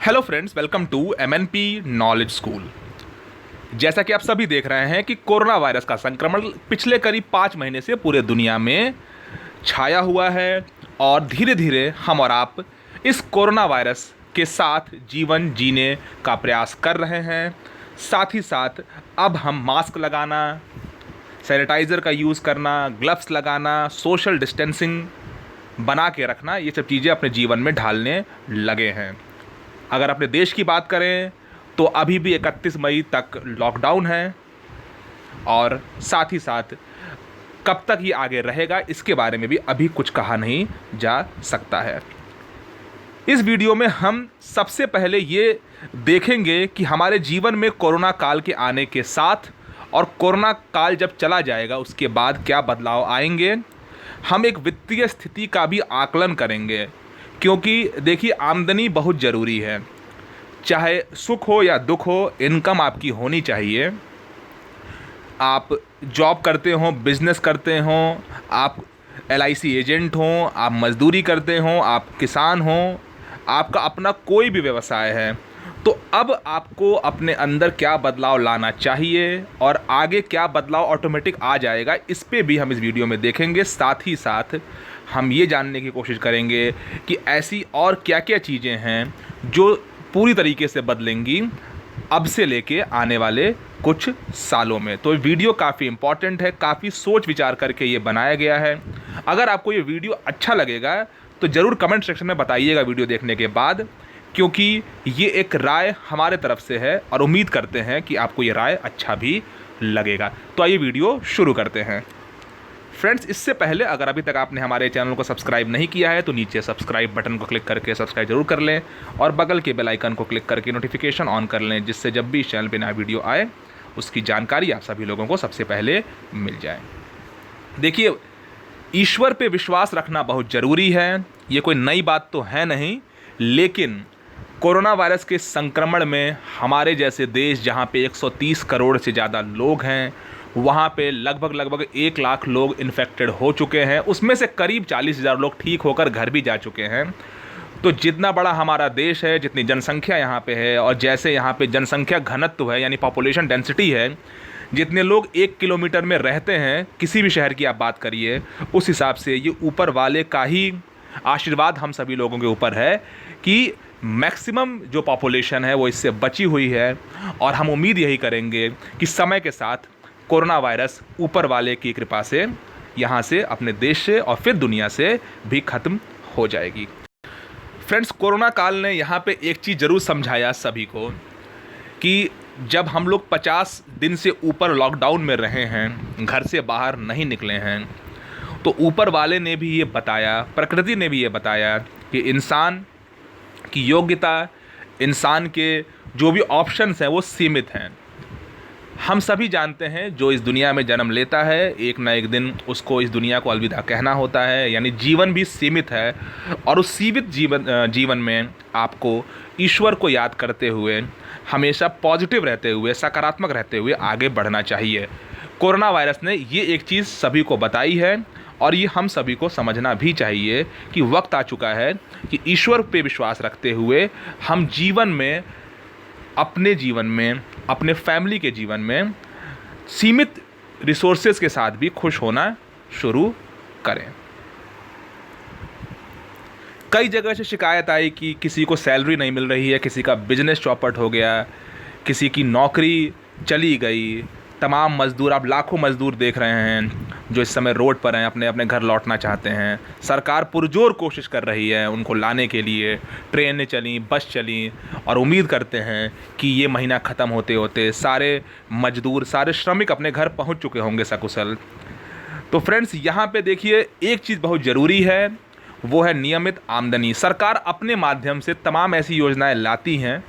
Hello friends, welcome to MNP knowledge school. जैसा कि आप सभी देख रहे हैं कि कोरोना वायरस का संक्रमण पिछले करीब 5 महीने से पूरे दुनिया में छाया हुआ है और धीरे धीरे हम और आप इस कोरोना वायरस के साथ जीवन जीने का प्रयास कर रहे हैं। साथ ही साथ अब हम मास्क लगाना, सैनिटाइज़र का यूज़ करना, ग्लव्स लगाना, सोशल डिस्टेंसिंग बना के रखना, ये सब चीज़ें अपने जीवन में ढालने लगे हैं। अगर अपने देश की बात करें तो अभी भी 31 मई तक लॉकडाउन है और साथ ही साथ कब तक ये आगे रहेगा इसके बारे में भी अभी कुछ कहा नहीं जा सकता है। इस वीडियो में हम सबसे पहले ये देखेंगे कि हमारे जीवन में कोरोना काल के आने के साथ और कोरोना काल जब चला जाएगा उसके बाद क्या बदलाव आएंगे। हम एक वित्तीय स्थिति का भी आकलन करेंगे, क्योंकि देखिए आमदनी बहुत ज़रूरी है। चाहे सुख हो या दुख हो, इनकम आपकी होनी चाहिए। आप जॉब करते हो, बिजनेस करते हो, आप एलआईसी एजेंट हो, आप मजदूरी करते हो, आप किसान हो, आपका अपना कोई भी व्यवसाय है, तो अब आपको अपने अंदर क्या बदलाव लाना चाहिए और आगे क्या बदलाव ऑटोमेटिक आ जाएगा, इस पे भी हम इस वीडियो में देखेंगे। साथ ही साथ हम ये जानने की कोशिश करेंगे कि ऐसी और क्या क्या चीज़ें हैं जो पूरी तरीके से बदलेंगी अब से लेके आने वाले कुछ सालों में। तो वीडियो काफ़ी इम्पॉर्टेंट है, काफ़ी सोच विचार करके ये बनाया गया है। अगर आपको ये वीडियो अच्छा लगेगा तो ज़रूर कमेंट सेक्शन में बताइएगा वीडियो देखने के बाद, क्योंकि ये एक राय हमारे तरफ से है और उम्मीद करते हैं कि आपको ये राय अच्छा भी लगेगा। तो आइए वीडियो शुरू करते हैं। फ्रेंड्स, इससे पहले अगर अभी तक आपने हमारे चैनल को सब्सक्राइब नहीं किया है तो नीचे सब्सक्राइब बटन को क्लिक करके सब्सक्राइब जरूर कर लें और बगल के बेल आइकन को क्लिक करके नोटिफिकेशन ऑन कर लें, जिससे जब भी इस चैनल पर नया वीडियो आए उसकी जानकारी आप सभी लोगों को सबसे पहले मिल जाए। देखिए, ईश्वर पे विश्वास रखना बहुत ज़रूरी है। ये कोई नई बात तो है नहीं, लेकिन कोरोना वायरस के संक्रमण में हमारे जैसे देश जहाँ पे 130 करोड़ से ज़्यादा लोग हैं, वहाँ पे लगभग 1 लाख लोग इन्फेक्टेड हो चुके हैं। उसमें से करीब 40,000 लोग ठीक होकर घर भी जा चुके हैं। तो जितना बड़ा हमारा देश है, जितनी जनसंख्या यहाँ पे है और जैसे यहाँ पे जनसंख्या घनत्व है यानी पॉपुलेशन डेंसिटी है, जितने लोग 1 किलोमीटर में रहते हैं, किसी भी शहर की आप बात करिए, उस हिसाब से ये ऊपर वाले का ही आशीर्वाद हम सभी लोगों के ऊपर है कि मैक्सिमम जो पॉपुलेशन है वो इससे बची हुई है। और हम उम्मीद यही करेंगे कि समय के साथ कोरोना वायरस ऊपर वाले की कृपा से यहाँ से, अपने देश से और फिर दुनिया से भी ख़त्म हो जाएगी। फ्रेंड्स, कोरोना काल ने यहाँ पे एक चीज़ ज़रूर समझाया सभी को कि जब हम लोग 50 दिन से ऊपर लॉकडाउन में रहे हैं, घर से बाहर नहीं निकले हैं, तो ऊपर वाले ने भी ये बताया, प्रकृति ने भी ये बताया कि इंसान की योग्यता, इंसान के जो भी ऑप्शंस हैं वो सीमित हैं। हम सभी जानते हैं जो इस दुनिया में जन्म लेता है, एक ना एक दिन उसको इस दुनिया को अलविदा कहना होता है, यानी जीवन भी सीमित है। और उस सीमित जीवन में आपको ईश्वर को याद करते हुए, हमेशा पॉजिटिव रहते हुए, सकारात्मक रहते हुए आगे बढ़ना चाहिए। कोरोना वायरस ने ये एक चीज़ सभी को बताई है और ये हम सभी को समझना भी चाहिए कि वक्त आ चुका है कि ईश्वर पे विश्वास रखते हुए हम जीवन में, अपने जीवन में, अपने फैमिली के जीवन में सीमित रिसोर्सेज के साथ भी खुश होना शुरू करें। कई जगह से शिकायत आई कि किसी को सैलरी नहीं मिल रही है, किसी का बिजनेस चौपट हो गया, किसी की नौकरी चली गई। तमाम मज़दूर, आप लाखों मज़दूर देख रहे हैं जो इस समय रोड पर हैं, अपने अपने घर लौटना चाहते हैं। सरकार पुरजोर कोशिश कर रही है उनको लाने के लिए, ट्रेनें चली, बस चली, और उम्मीद करते हैं कि ये महीना ख़त्म होते होते सारे मज़दूर, सारे श्रमिक अपने घर पहुंच चुके होंगे सकुशल। तो फ्रेंड्स, यहाँ पे देखिए एक चीज़ बहुत ज़रूरी है, वो है नियमित आमदनी। सरकार अपने माध्यम से तमाम ऐसी योजनाएँ लाती हैं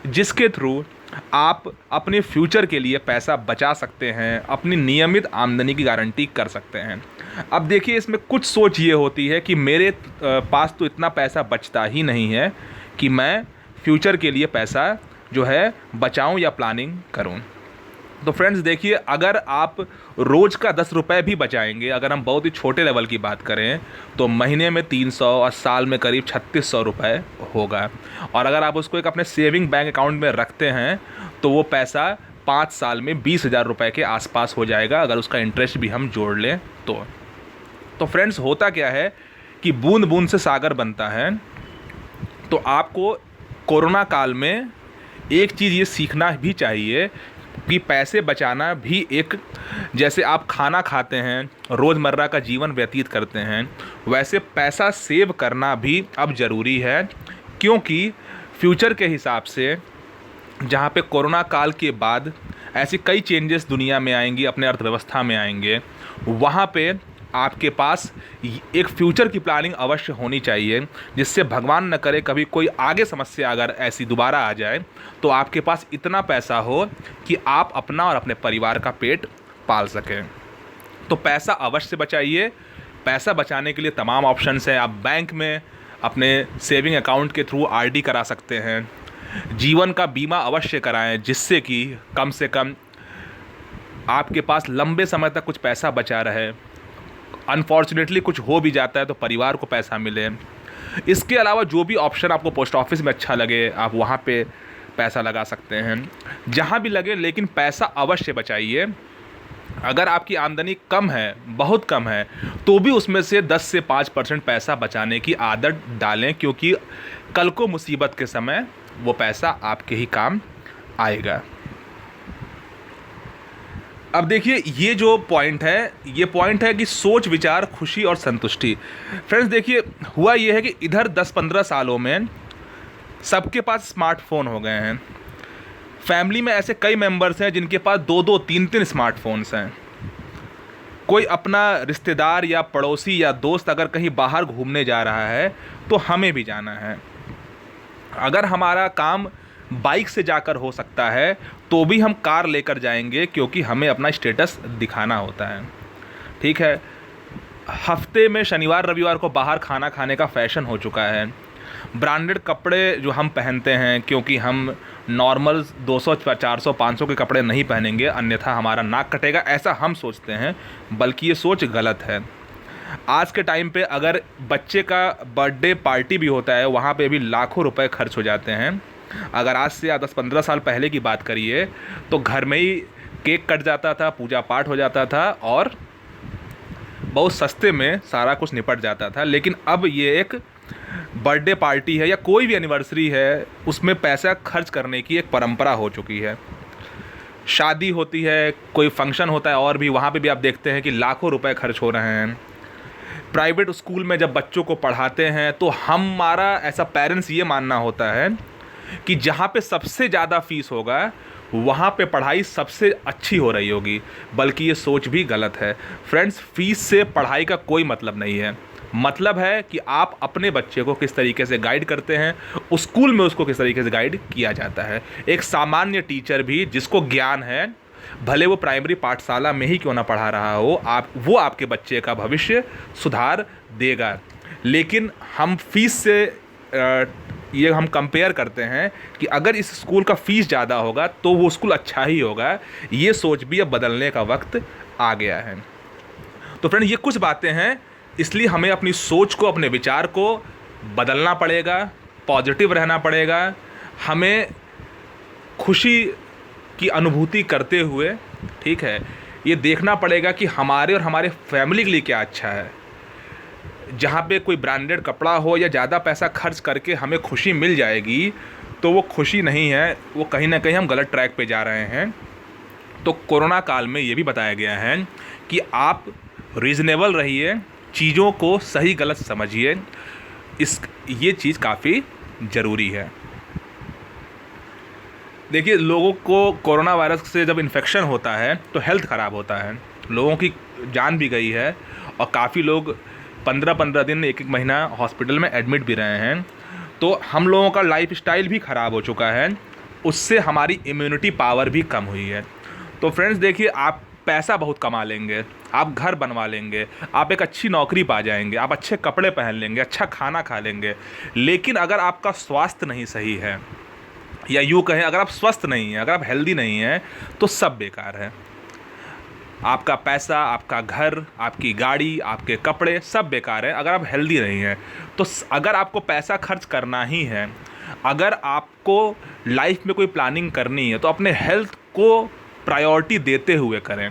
जिसके थ्रू आप अपने फ्यूचर के लिए पैसा बचा सकते हैं, अपनी नियमित आमदनी की गारंटी कर सकते हैं। अब देखिए, इसमें कुछ सोच ये होती है कि मेरे पास तो इतना पैसा बचता ही नहीं है कि मैं फ्यूचर के लिए पैसा जो है बचाऊं या प्लानिंग करूं। तो फ्रेंड्स देखिए, अगर आप रोज़ का 10 रुपये भी बचाएंगे, अगर हम बहुत ही छोटे लेवल की बात करें, तो महीने में 300 और साल में करीब 3600 रुपये होगा। और अगर आप उसको एक अपने सेविंग बैंक अकाउंट में रखते हैं तो वो पैसा 5 साल में 20,000 रुपये के आसपास हो जाएगा, अगर उसका इंटरेस्ट भी हम जोड़ लें तो फ्रेंड्स होता क्या है कि बूंद बूंद से सागर बनता है। तो आपको कोरोना काल में एक चीज़ ये सीखना भी चाहिए कि पैसे बचाना भी एक, जैसे आप खाना खाते हैं, रोज़मर्रा का जीवन व्यतीत करते हैं, वैसे पैसा सेव करना भी अब ज़रूरी है। क्योंकि फ्यूचर के हिसाब से जहाँ पे कोरोना काल के बाद ऐसी कई चेंजेस दुनिया में आएंगी, अपने अर्थव्यवस्था में आएंगे, वहाँ पे आपके पास एक फ्यूचर की प्लानिंग अवश्य होनी चाहिए, जिससे भगवान न करे कभी कोई आगे समस्या अगर ऐसी दोबारा आ जाए तो आपके पास इतना पैसा हो कि आप अपना और अपने परिवार का पेट पाल सकें। तो पैसा अवश्य बचाइए। पैसा बचाने के लिए तमाम ऑप्शंस हैं। आप बैंक में अपने सेविंग अकाउंट के थ्रू आरडी करा सकते हैं। जीवन का बीमा अवश्य कराएं, जिससे कि कम से कम आपके पास लंबे समय तक कुछ पैसा बचा रहे। अनफॉर्चुनेटली कुछ हो भी जाता है तो परिवार को पैसा मिले। इसके अलावा जो भी ऑप्शन आपको पोस्ट ऑफिस में अच्छा लगे, आप वहाँ पे पैसा लगा सकते हैं, जहाँ भी लगे, लेकिन पैसा अवश्य बचाइए। अगर आपकी आमदनी कम है, बहुत कम है, तो भी उसमें से 10 से 5% पैसा बचाने की आदत डालें, क्योंकि कल को मुसीबत के समय वो पैसा आपके ही काम आएगा। अब देखिए, ये जो पॉइंट है, ये पॉइंट है कि सोच, विचार, खुशी और संतुष्टि। फ्रेंड्स देखिए, हुआ ये है कि इधर 10-15 सालों में सबके पास स्मार्टफोन हो गए हैं। फैमिली में ऐसे कई मेंबर्स हैं जिनके पास 2-2, 3-3 स्मार्टफोन्स हैं। कोई अपना रिश्तेदार या पड़ोसी या दोस्त अगर कहीं बाहर घूमने जा रहा है तो हमें भी जाना है। अगर हमारा काम बाइक से जाकर हो सकता है तो भी हम कार लेकर जाएंगे, क्योंकि हमें अपना स्टेटस दिखाना होता है। ठीक है, हफ्ते में शनिवार रविवार को बाहर खाना खाने का फैशन हो चुका है। ब्रांडेड कपड़े जो हम पहनते हैं, क्योंकि हम नॉर्मल 200, 400, 500 के कपड़े नहीं पहनेंगे, अन्यथा हमारा नाक कटेगा, ऐसा हम सोचते हैं, बल्कि ये सोच गलत है। आज के टाइम पे अगर बच्चे का बर्थडे पार्टी भी होता है, वहाँ पे भी लाखों रुपए खर्च हो जाते हैं। अगर आज से 10-15 साल पहले की बात करिए तो घर में ही केक कट जाता था, पूजा पाठ हो जाता था और बहुत सस्ते में सारा कुछ निपट जाता था। लेकिन अब ये एक बर्थडे पार्टी है या कोई भी एनिवर्सरी है, उसमें पैसा खर्च करने की एक परंपरा हो चुकी है। शादी होती है, कोई फंक्शन होता है, और भी वहाँ पे भी आप देखते हैं कि लाखों रुपए खर्च हो रहे हैं। प्राइवेट स्कूल में जब बच्चों को पढ़ाते हैं तो हमारा ऐसा पेरेंट्स ये मानना होता है कि जहाँ पे सबसे ज़्यादा फीस होगा वहाँ पे पढ़ाई सबसे अच्छी हो रही होगी, बल्कि ये सोच भी गलत है। फ्रेंड्स, फीस से पढ़ाई का कोई मतलब नहीं है। मतलब है कि आप अपने बच्चे को किस तरीके से गाइड करते हैं, उस स्कूल में उसको किस तरीके से गाइड किया जाता है। एक सामान्य टीचर भी जिसको ज्ञान है, भले वो प्राइमरी पाठशाला में ही क्यों ना पढ़ा रहा हो, वो आपके बच्चे का भविष्य सुधार देगा। लेकिन हम फीस से ये हम कंपेयर करते हैं कि अगर इस स्कूल का फ़ीस ज़्यादा होगा तो वो स्कूल अच्छा ही होगा। ये सोच भी अब बदलने का वक्त आ गया है। तो फ्रेंड, ये कुछ बातें हैं, इसलिए हमें अपनी सोच को, अपने विचार को बदलना पड़ेगा, पॉजिटिव रहना पड़ेगा। हमें खुशी की अनुभूति करते हुए, ठीक है, ये देखना पड़ेगा कि हमारे और हमारे फैमिली के लिए क्या अच्छा है। जहाँ पे कोई ब्रांडेड कपड़ा हो या ज़्यादा पैसा खर्च करके हमें खुशी मिल जाएगी, तो वो खुशी नहीं है, वो कहीं ना कहीं हम गलत ट्रैक पे जा रहे हैं। तो कोरोना काल में ये भी बताया गया है कि आप रीज़नेबल रहिए, चीज़ों को सही गलत समझिए। ये चीज़ काफ़ी ज़रूरी है। देखिए, लोगों को कोरोना वायरस से जब इन्फेक्शन होता है तो हेल्थ ख़राब होता है, लोगों की जान भी गई है और काफ़ी लोग 15-15 दिन, 1-1 महीना हॉस्पिटल में एडमिट भी रहे हैं। तो हम लोगों का लाइफ स्टाइल भी ख़राब हो चुका है, उससे हमारी इम्यूनिटी पावर भी कम हुई है। तो फ्रेंड्स देखिए, आप पैसा बहुत कमा लेंगे, आप घर बनवा लेंगे, आप एक अच्छी नौकरी पा जाएंगे, आप अच्छे कपड़े पहन लेंगे, अच्छा खाना खा लेंगे, लेकिन अगर आपका स्वास्थ्य नहीं सही है, या यूँ कहें, अगर आप स्वस्थ नहीं हैं, अगर आप हेल्दी नहीं हैं, तो सब बेकार है। आपका पैसा, आपका घर, आपकी गाड़ी, आपके कपड़े सब बेकार है अगर आप हेल्दी नहीं हैं। तो अगर आपको पैसा खर्च करना ही है, अगर आपको लाइफ में कोई प्लानिंग करनी है, तो अपने हेल्थ को प्रायोरिटी देते हुए करें।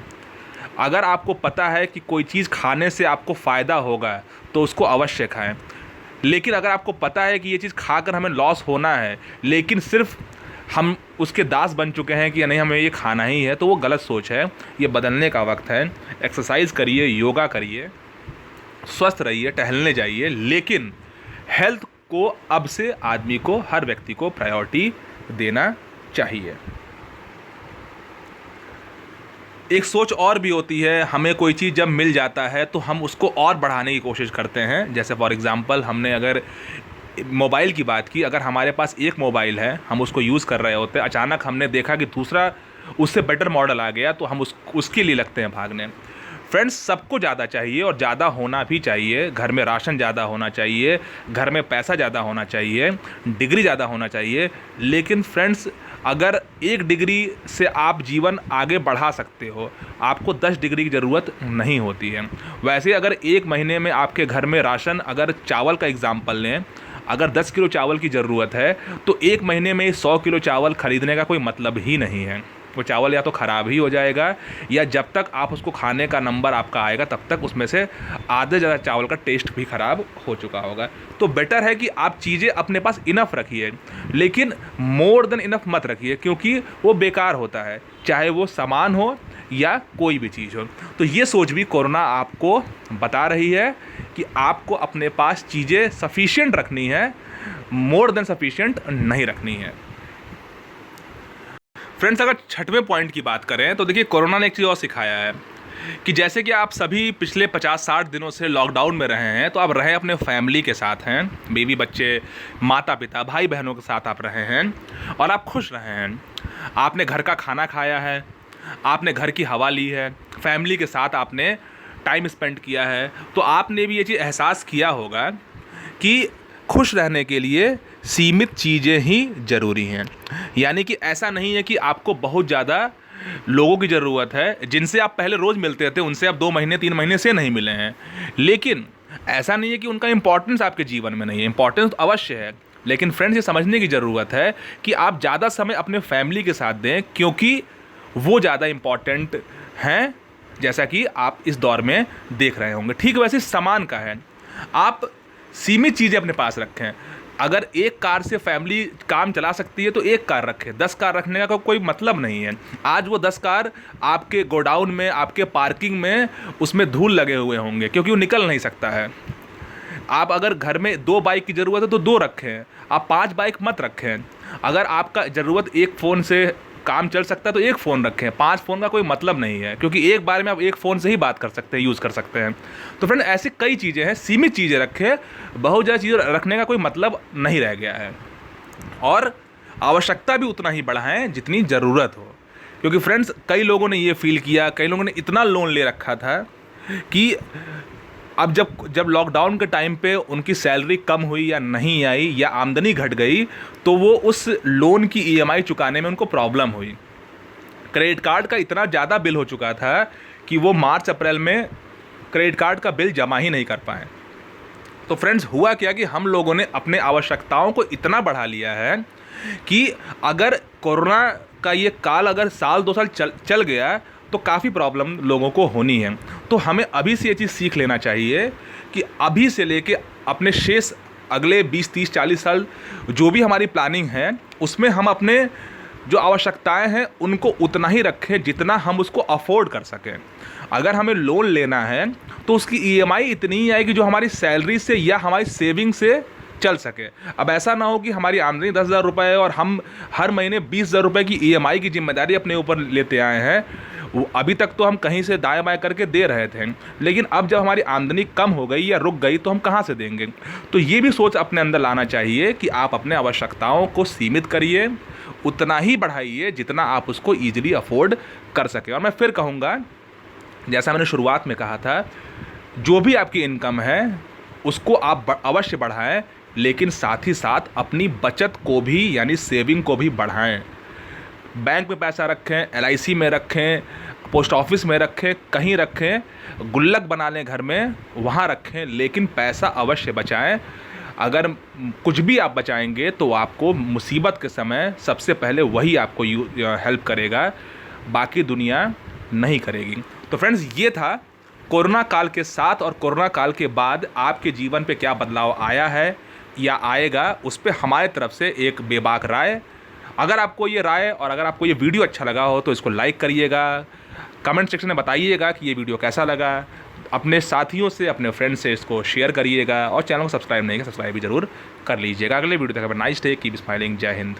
अगर आपको पता है कि कोई चीज़ खाने से आपको फ़ायदा होगा, तो उसको अवश्य खाएं। लेकिन अगर आपको पता है कि ये चीज़ खाकर हमें लॉस होना है, लेकिन सिर्फ हम उसके दास बन चुके हैं कि नहीं हमें ये खाना ही है, तो वो गलत सोच है। ये बदलने का वक्त है। एक्सरसाइज करिए, योगा करिए, स्वस्थ रहिए, टहलने जाइए, लेकिन हेल्थ को अब से आदमी को, हर व्यक्ति को प्रायोरिटी देना चाहिए। एक सोच और भी होती है, हमें कोई चीज़ जब मिल जाता है तो हम उसको और बढ़ाने की कोशिश करते हैं। जैसे फॉर एग्ज़ाम्पल, हमने अगर मोबाइल की बात की, अगर हमारे पास एक मोबाइल है, हम उसको यूज़ कर रहे होते हैं, अचानक हमने देखा कि दूसरा उससे बेटर मॉडल आ गया, तो हम उसके लिए लगते हैं भागने। फ्रेंड्स, सबको ज़्यादा चाहिए और ज़्यादा होना भी चाहिए। घर में राशन ज़्यादा होना चाहिए, घर में पैसा ज़्यादा होना चाहिए, डिग्री ज़्यादा होना चाहिए। लेकिन फ्रेंड्स, अगर 1 डिग्री से आप जीवन आगे बढ़ा सकते हो, आपको 10 डिग्री की ज़रूरत नहीं होती है। वैसे अगर 1 महीने में आपके घर में राशन, अगर चावल का एग्ज़ाम्पल लें, अगर 10 किलो चावल की ज़रूरत है, तो 1 महीने में 100 किलो चावल ख़रीदने का कोई मतलब ही नहीं है। वो चावल या तो ख़राब ही हो जाएगा, या जब तक आप उसको खाने का नंबर आपका आएगा, तब तक उसमें से आधे ज़्यादा चावल का टेस्ट भी ख़राब हो चुका होगा। तो बेटर है कि आप चीज़ें अपने पास इनफ रखिए, लेकिन मोर देन इनफ मत रखिए, क्योंकि वो बेकार होता है, चाहे वो सामान हो या कोई भी चीज़ हो। तो ये सोच भी कोरोना आपको बता रही है कि आपको अपने पास चीज़ें सफिशिएंट रखनी है, मोर देन सफिशिएंट नहीं रखनी है। फ्रेंड्स, अगर छठवें पॉइंट की बात करें, तो देखिए कोरोना ने एक चीज़ और सिखाया है कि जैसे कि आप सभी पिछले 50-60 दिनों से लॉकडाउन में रहे हैं, तो आप रहे अपने फैमिली के साथ हैं, बीवी बच्चे, माता पिता, भाई बहनों के साथ आप रहे हैं और आप खुश रहे हैं। आपने घर का खाना खाया है, आपने घर की हवा ली है, फैमिली के साथ आपने टाइम स्पेंड किया है। तो आपने भी ये चीज़ एहसास किया होगा कि खुश रहने के लिए सीमित चीज़ें ही ज़रूरी हैं। यानी कि ऐसा नहीं है कि आपको बहुत ज़्यादा लोगों की ज़रूरत है, जिनसे आप पहले रोज़ मिलते थे, उनसे आप 2 महीने 3 महीने से नहीं मिले हैं। लेकिन ऐसा नहीं है कि उनका इम्पोर्टेंस आपके जीवन में नहीं है, इम्पोर्टेंस तो अवश्य है। लेकिन फ्रेंड्स, ये समझने की ज़रूरत है कि आप ज़्यादा समय अपने फैमिली के साथ दें, क्योंकि वो ज़्यादा इम्पॉर्टेंट हैं, जैसा कि आप इस दौर में देख रहे होंगे। ठीक वैसे सामान का है, आप सीमित चीज़ें अपने पास रखें। अगर एक कार से फैमिली काम चला सकती है, तो एक कार रखें, 10 कार रखने का कोई मतलब नहीं है। आज वो 10 कार आपके गोडाउन में, आपके पार्किंग में, उसमें धूल लगे हुए होंगे, क्योंकि वो निकल नहीं सकता है। आप अगर घर में 2 बाइक की ज़रूरत है, तो 2 रखें, आप 5 बाइक मत रखें। अगर आपका ज़रूरत एक फ़ोन से काम चल सकता है, तो एक फ़ोन रखें, 5 फ़ोन का कोई मतलब नहीं है, क्योंकि एक बार में आप एक फ़ोन से ही बात कर सकते हैं, यूज़ कर सकते हैं। तो फ्रेंड, ऐसी कई चीज़ें हैं, सीमित चीज़ें रखें, बहुत ज़्यादा चीज़ें रखने का कोई मतलब नहीं रह गया है। और आवश्यकता भी उतना ही बढ़ाएं जितनी ज़रूरत हो, क्योंकि फ्रेंड्स, कई लोगों ने ये फील किया, कई लोगों ने इतना लोन ले रखा था कि अब जब लॉकडाउन के टाइम पे उनकी सैलरी कम हुई या नहीं आई या आमदनी घट गई, तो वो उस लोन की ईएमआई चुकाने में उनको प्रॉब्लम हुई। क्रेडिट कार्ड का इतना ज़्यादा बिल हो चुका था कि वो मार्च अप्रैल में क्रेडिट कार्ड का बिल जमा ही नहीं कर पाए। तो फ्रेंड्स, हुआ क्या कि हम लोगों ने अपने आवश्यकताओं को इतना बढ़ा लिया है कि अगर कोरोना का ये काल अगर साल 2 साल चल गया, तो काफ़ी प्रॉब्लम लोगों को होनी है। तो हमें अभी से ये चीज़ सीख लेना चाहिए कि अभी से लेके अपने शेष अगले 20, 30, 40 साल जो भी हमारी प्लानिंग है, उसमें हम अपने जो आवश्यकताएं हैं उनको उतना ही रखें जितना हम उसको अफोर्ड कर सकें। अगर हमें लोन लेना है, तो उसकी ईएमआई इतनी ही आएगी जो हमारी सैलरी से या हमारी सेविंग से चल सके। अब ऐसा ना हो कि हमारी आमदनी 10,000 रुपये है और हम हर महीने 20,000 रुपये की ईएमआई की जिम्मेदारी अपने ऊपर लेते आए हैं। वो अभी तक तो हम कहीं से दाएं बाएं करके दे रहे थे, लेकिन अब जब हमारी आमदनी कम हो गई या रुक गई, तो हम कहाँ से देंगे। तो ये भी सोच अपने अंदर लाना चाहिए कि आप अपने आवश्यकताओं को सीमित करिए, उतना ही बढ़ाइए जितना आप उसको ईजिली अफोर्ड कर सकें। और मैं फिर कहूँगा, जैसा मैंने शुरुआत में कहा था, जो भी आपकी इनकम है उसको आप अवश्य बढ़ाएं, लेकिन साथ ही साथ अपनी बचत को भी यानी सेविंग को भी बढ़ाएं। बैंक में पैसा रखें, एलआईसी में रखें, पोस्ट ऑफिस में रखें, कहीं रखें, गुल्लक बना लें घर में, वहाँ रखें, लेकिन पैसा अवश्य बचाएं। अगर कुछ भी आप बचाएंगे तो आपको मुसीबत के समय सबसे पहले वही आपको हेल्प करेगा, बाकी दुनिया नहीं करेगी। तो फ्रेंड्स, ये था कोरोना काल के साथ और कोरोना काल के बाद आपके जीवन पे क्या बदलाव आया है या आएगा, उस पर हमारे तरफ से एक बेबाक राय। अगर आपको ये राय और अगर आपको ये वीडियो अच्छा लगा हो तो इसको लाइक करिएगा, कमेंट सेक्शन में बताइएगा कि ये वीडियो कैसा लगा, अपने साथियों से, अपने फ्रेंड्स से इसको शेयर करिएगा और चैनल को सब्सक्राइब नहीं किया सब्सक्राइब भी जरूर कर लीजिएगा। अगले वीडियो तक नाइस डे, कीप स्माइलिंग, जय हिंद।